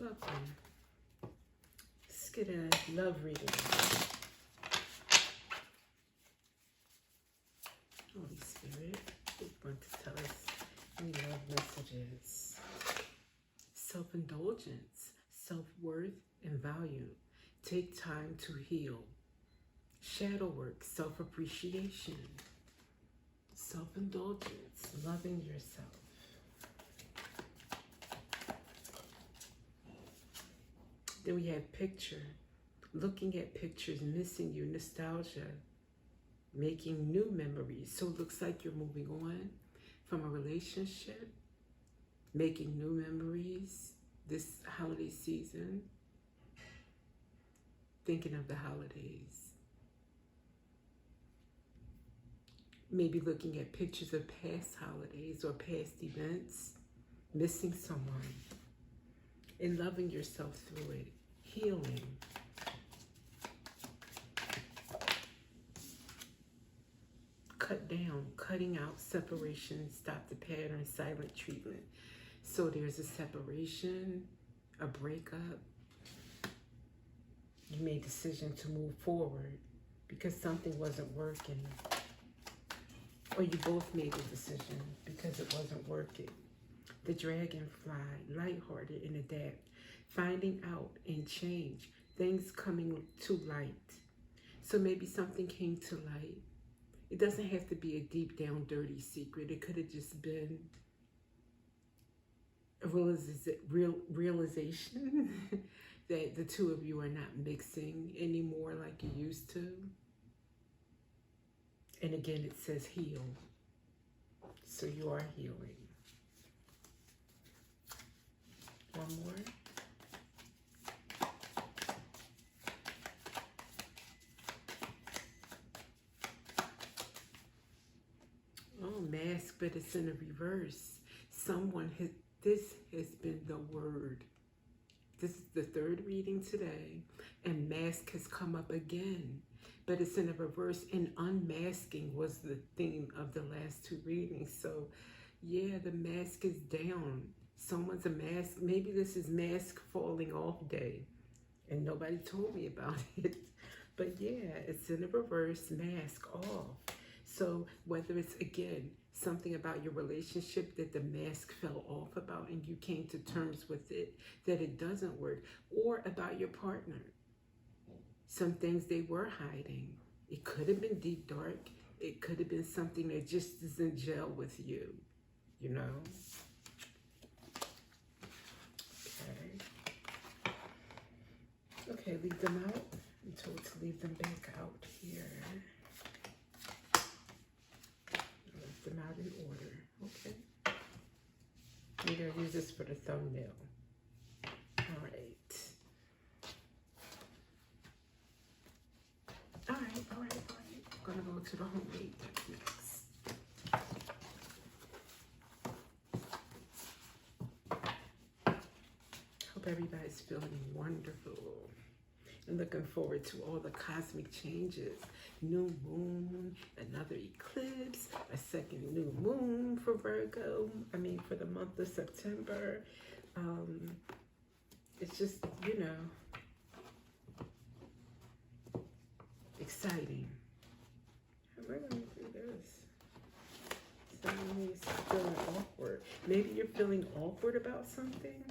Lovely. Let's get a love reading. Holy Spirit, we want to tell us any love messages. Self-indulgence, self-worth, and value. Take time to heal. Shadow work, self-appreciation. Self-indulgence, loving yourself. Then we have picture, looking at pictures, missing you, nostalgia, making new memories. So it looks like you're moving on from a relationship, making new memories this holiday season, thinking of the holidays. Maybe looking at pictures of past holidays or past events, missing someone, and loving yourself through it, healing. Cut down, cutting out separation, stop the pattern, silent treatment. So there's a separation, a breakup. You made a decision to move forward because something wasn't working. Or you both made a decision because it wasn't working. The dragonfly, lighthearted and adapt. Finding out and change. Things coming to light. So maybe something came to light. It doesn't have to be a deep down dirty secret. It could have just been a realization that the two of you are not mixing anymore like you used to. And again, it says heal. So you are healing. One more. Oh, mask, but it's in a reverse. This has been the word. This is the third reading today, and mask has come up again, but it's in a reverse, and unmasking was the theme of the last two readings. So yeah, the mask is down. Someone's a mask. Maybe this is mask falling off day, and nobody told me about it. But yeah, it's in a reverse, mask off. So whether it's, again, something about your relationship that the mask fell off about and you came to terms with it, that it doesn't work, or about your partner. Some things they were hiding. It could have been deep, dark. It could have been something that just doesn't gel with you, you know? Okay, leave them out. I'm told to leave them back out here. Them out in order, okay? We're gonna use this for the thumbnail. All right. All right. I'm gonna go to the homemade techniques. Hope everybody's feeling wonderful. And looking forward to all the cosmic changes. New moon, another eclipse, a second new moon for Virgo. For the month of September. It's just, exciting. We're going to do this. Somebody's feeling awkward. Maybe you're feeling awkward about something.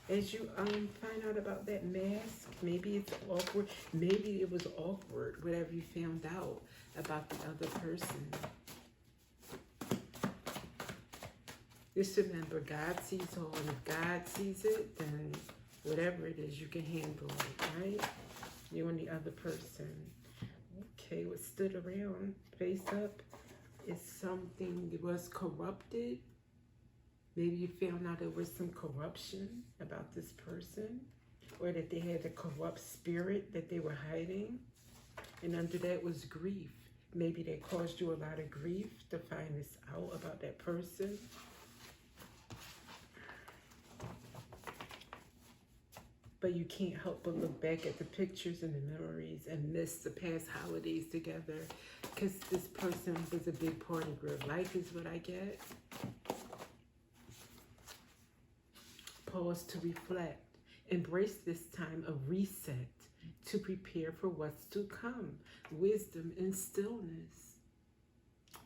As you find out about that mask, maybe it's awkward. Maybe it was awkward, whatever you found out about the other person. Just remember, God sees all, and if God sees it, then whatever it is, you can handle it, right? You and the other person. Okay, what stood around, face up, is something that was corrupted. Maybe you found out there was some corruption about this person, or that they had a corrupt spirit that they were hiding. And under that was grief. Maybe that caused you a lot of grief to find this out about that person. But you can't help but look back at the pictures and the memories and miss the past holidays together, because this person was a big part of your life, is what I get. Pause to reflect. Embrace this time of reset to prepare for what's to come. Wisdom and stillness.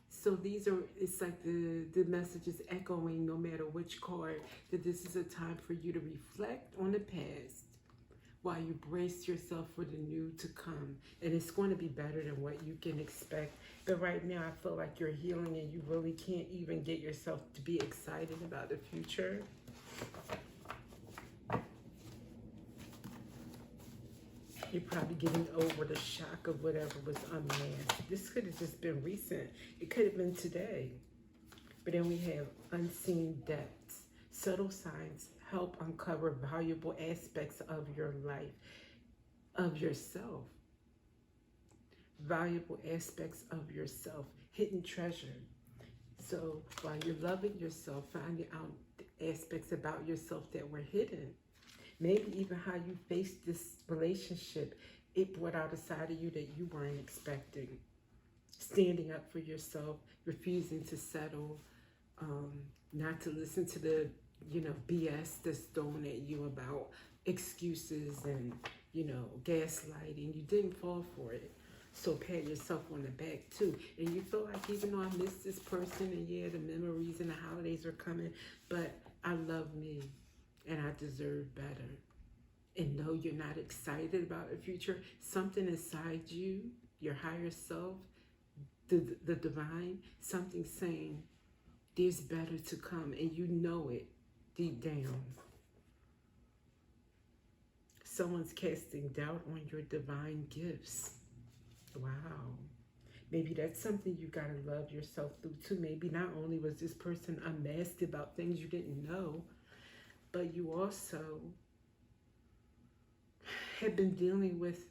So these are, it's like the message is echoing no matter which card, that this is a time for you to reflect on the past while you brace yourself for the new to come. And it's going to be better than what you can expect. But right now I feel like you're healing and you really can't even get yourself to be excited about the future. You're probably getting over the shock of whatever was unmasked. This could have just been recent. It could have been today. But then we have unseen depths. Subtle signs help uncover valuable aspects of your life, of yourself. Valuable aspects of yourself. Hidden treasure. So while you're loving yourself, finding out the aspects about yourself that were hidden. Maybe even how you faced this relationship, it brought out a side of you that you weren't expecting. Standing up for yourself, refusing to settle, not to listen to the, BS that's thrown at you about excuses and, gaslighting. You didn't fall for it. So pat yourself on the back too. And you feel like, even though I miss this person and yeah, the memories and the holidays are coming, but I love me. And I deserve better. And no, you're not excited about the future. Something inside you, your higher self, the divine, something saying there's better to come. And you know it deep down. Someone's casting doubt on your divine gifts. Wow. Maybe that's something you got to love yourself through too. Maybe not only was this person unmasked about things you didn't know, but you also have been dealing with,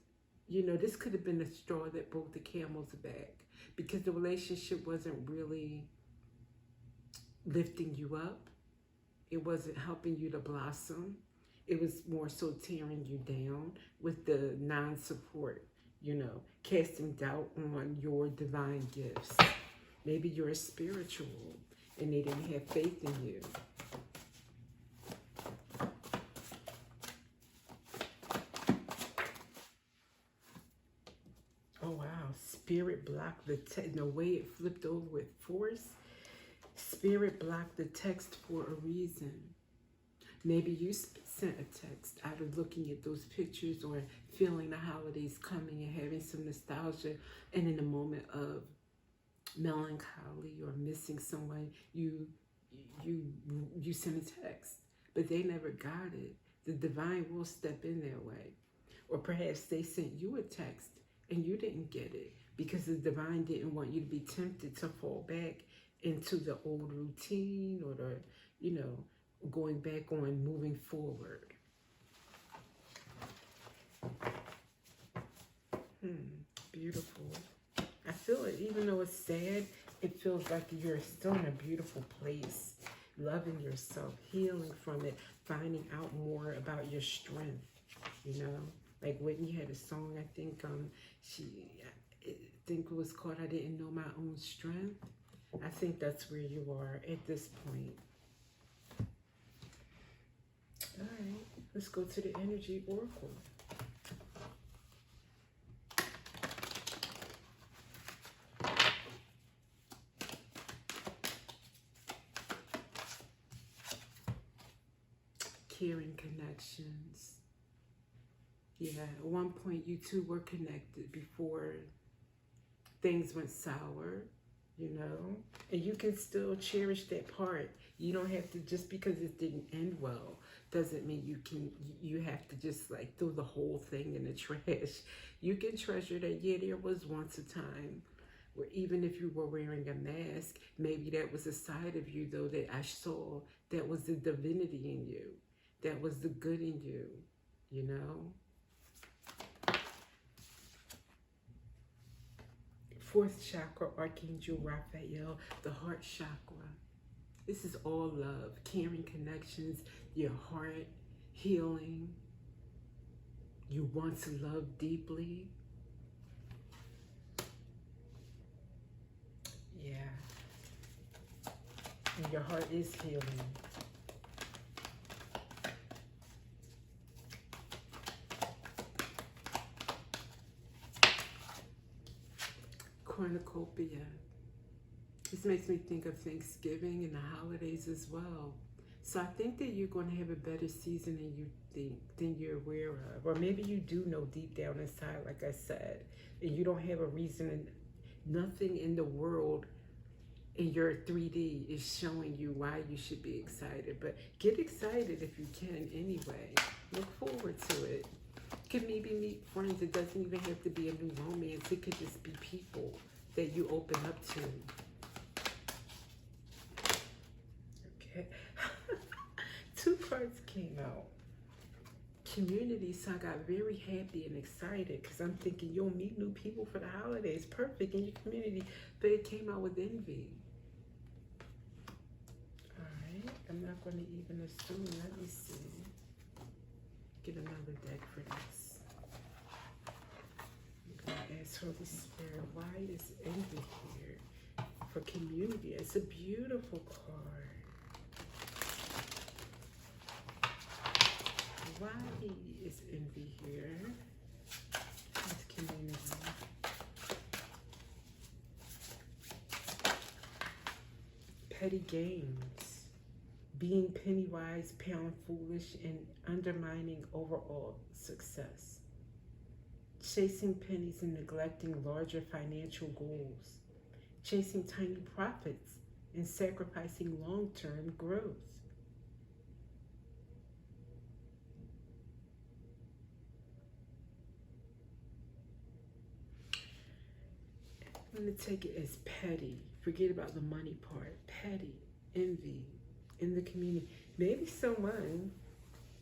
this could have been the straw that broke the camel's back, because the relationship wasn't really lifting you up. It wasn't helping you to blossom. It was more so tearing you down with the non-support, casting doubt on your divine gifts. Maybe you're spiritual and they didn't have faith in you. Oh, wow. Spirit blocked the way it flipped over with force. Spirit blocked the text for a reason. Maybe you sent a text out of looking at those pictures or feeling the holidays coming and having some nostalgia. And in a moment of melancholy or missing someone, you sent a text. But they never got it. The divine will step in their way. Or perhaps they sent you a text and you didn't get it because the divine didn't want you to be tempted to fall back into the old routine or the, going back on moving forward. Beautiful. I feel it, even though it's sad, it feels like you're still in a beautiful place, loving yourself, healing from it, finding out more about your strength, Like Whitney had a song, I think it was called I Didn't Know My Own Strength. I think that's where you are at this point. All right, let's go to the Energy Oracle. Caring connections. Yeah, at one point you two were connected before things went sour, and you can still cherish that part. You don't have to, just because it didn't end well, doesn't mean you have to just like throw the whole thing in the trash. You can treasure that, yeah, there was once a time where even if you were wearing a mask, maybe that was a side of you though that I saw, that was the divinity in you, that was the good in you, Fourth chakra, Archangel Raphael, the heart chakra. This is all love, caring connections, your heart, healing. You want to love deeply. Yeah. And your heart is healing. cornucopia. This makes me think of Thanksgiving and the holidays as well. So I think that you're going to have a better season than you think, than you're aware of. Or maybe you do know deep down inside, like I said, and you don't have a reason, and nothing in the world in your 3D is showing you why you should be excited. But get excited if you can anyway. Look forward to it. Could maybe meet friends. It doesn't even have to be a new romance. It could just be people that you open up to. Okay. Two cards came out. Community, so I got very happy and excited because I'm thinking you'll meet new people for the holidays. Perfect in your community. But it came out with envy. Alright, I'm not going to even assume. Let me see. Get another deck for this. I'm going to ask Holy Spirit, why is envy here for community? It's a beautiful card. Why is envy here? It's community. Petty games. Being penny wise, pound foolish, and undermining overall success. Chasing pennies and neglecting larger financial goals. Chasing tiny profits and sacrificing long-term growth. I'm going to take it as petty. Forget about the money part. Petty, envy in the community. Maybe someone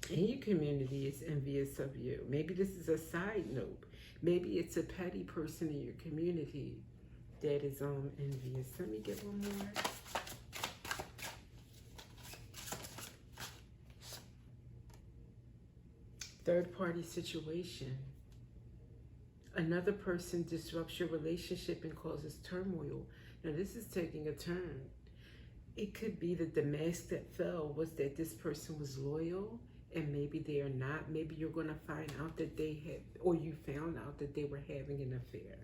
in your community is envious of you. Maybe this is a side note. Maybe it's a petty person in your community that is envious. Let me get one more. Third party situation. Another person disrupts your relationship and causes turmoil. Now this is taking a turn. It could be that the mask that fell was that this person was loyal, and maybe they are not. Maybe you're going to find out that they had, or you found out that they were having an affair.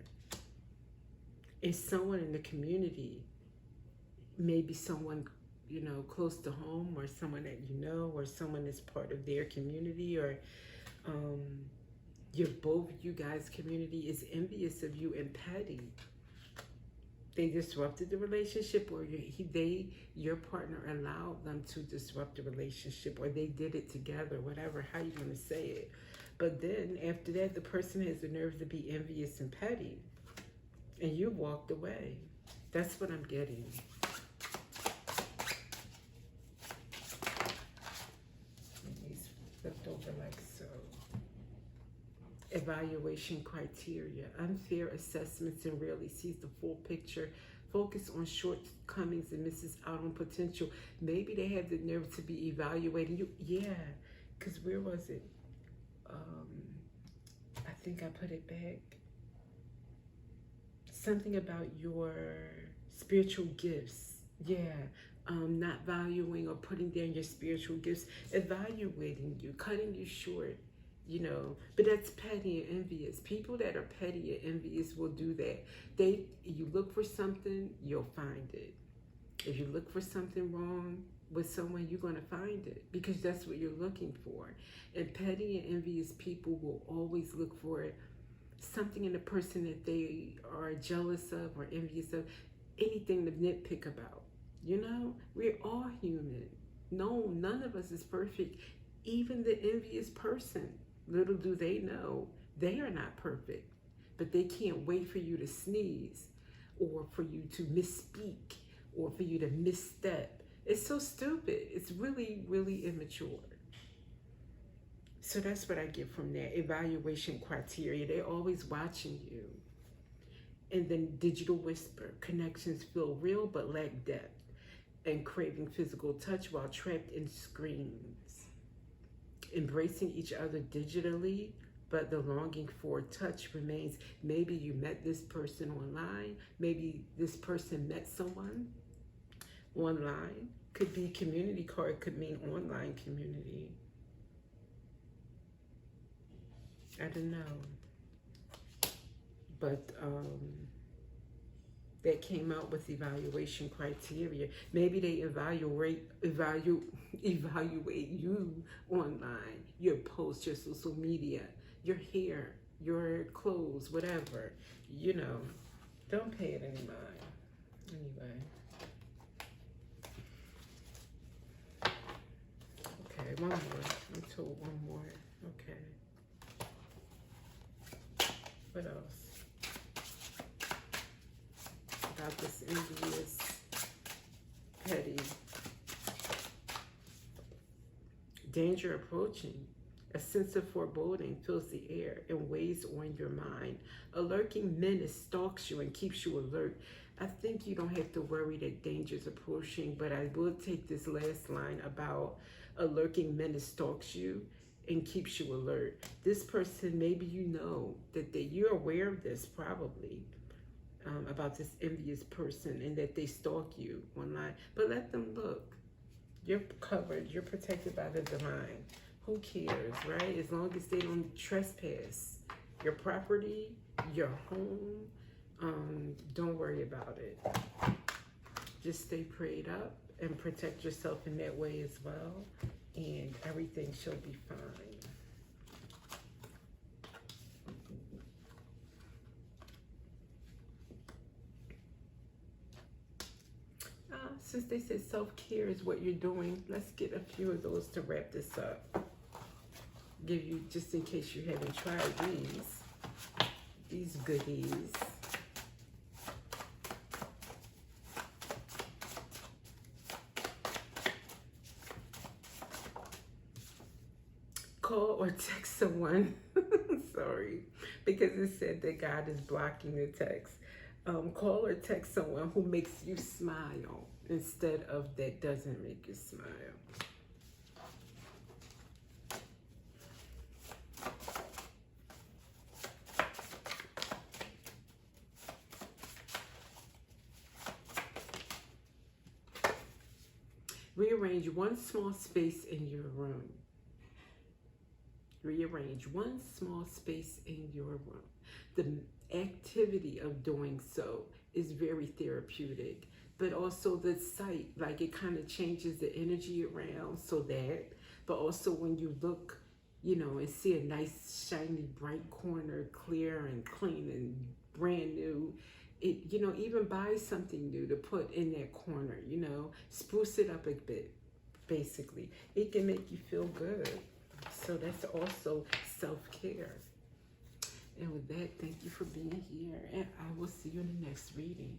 And someone in the community, maybe someone, you know, close to home, or someone that you know, or someone that's part of their community, or you guys' community is envious of you and petty. They disrupted the relationship, or your partner allowed them to disrupt the relationship, or they did it together, whatever, how you going to say it. But then after that, the person has the nerve to be envious and petty, and you walked away. That's what I'm getting. These flipped over like so. Evaluation criteria. Unfair assessments and rarely sees the full picture. Focus on shortcomings and misses out on potential. Maybe they have the nerve to be evaluating you. Yeah, because where was it? I think I put it back. Something about your spiritual gifts. Yeah. Not valuing or putting down your spiritual gifts. Evaluating you, cutting you short. You know, but that's petty and envious. People that are petty and envious will do that. You look for something, you'll find it. If you look for something wrong with someone, you're going to find it, because that's what you're looking for. And petty and envious people will always look for something in the person that they are jealous of or envious of, anything to nitpick about. You know, we're all human. No, none of us is perfect. Even the envious person. Little do they know, they are not perfect, but they can't wait for you to sneeze, or for you to misspeak, or for you to misstep. It's so stupid. It's really, really immature. So that's what I get from that. Evaluation criteria. They're always watching you. And then digital whisper. Connections feel real but lack depth, and craving physical touch while trapped in screens. Embracing each other digitally, but the longing for touch remains. Maybe you met this person online. Maybe this person met someone online. Could be community card, could mean online community. I don't know. But that came out with evaluation criteria. Maybe they evaluate you online, your posts, your social media, your hair, your clothes, whatever. You know, don't pay it any mind. Anyway. Okay, one more. I'm told one more. Okay. What else? About this envious, petty, danger approaching. A sense of foreboding fills the air and weighs on your mind. A lurking menace stalks you and keeps you alert. I think you don't have to worry that danger is approaching, but I will take this last line about a lurking menace stalks you and keeps you alert. This person, maybe you know that you're aware of this probably, about this envious person and that they stalk you online. But let them look. You're covered. You're protected by the divine. Who cares, right? As long as they don't trespass your property, your home, don't worry about it. Just stay prayed up and protect yourself in that way as well, and everything shall be fine. Since they said self-care is what you're doing, let's get a few of those to wrap this up. Give you, just in case you haven't tried these goodies. Call or text someone. Sorry, because it said that God is blocking the text. Call or text someone who makes you smile instead of that doesn't make you smile. Rearrange one small space in your room. Rearrange one small space in your room. The activity of doing so is very therapeutic, but also the sight, like it kind of changes the energy around, so that, but also when you look, you know, and see a nice shiny bright corner, clear and clean and brand new, it, you know, even buy something new to put in that corner, you know, spruce it up a bit. Basically, it can make you feel good. So that's also self-care. And with that, thank you for being here, and I will see you in the next reading.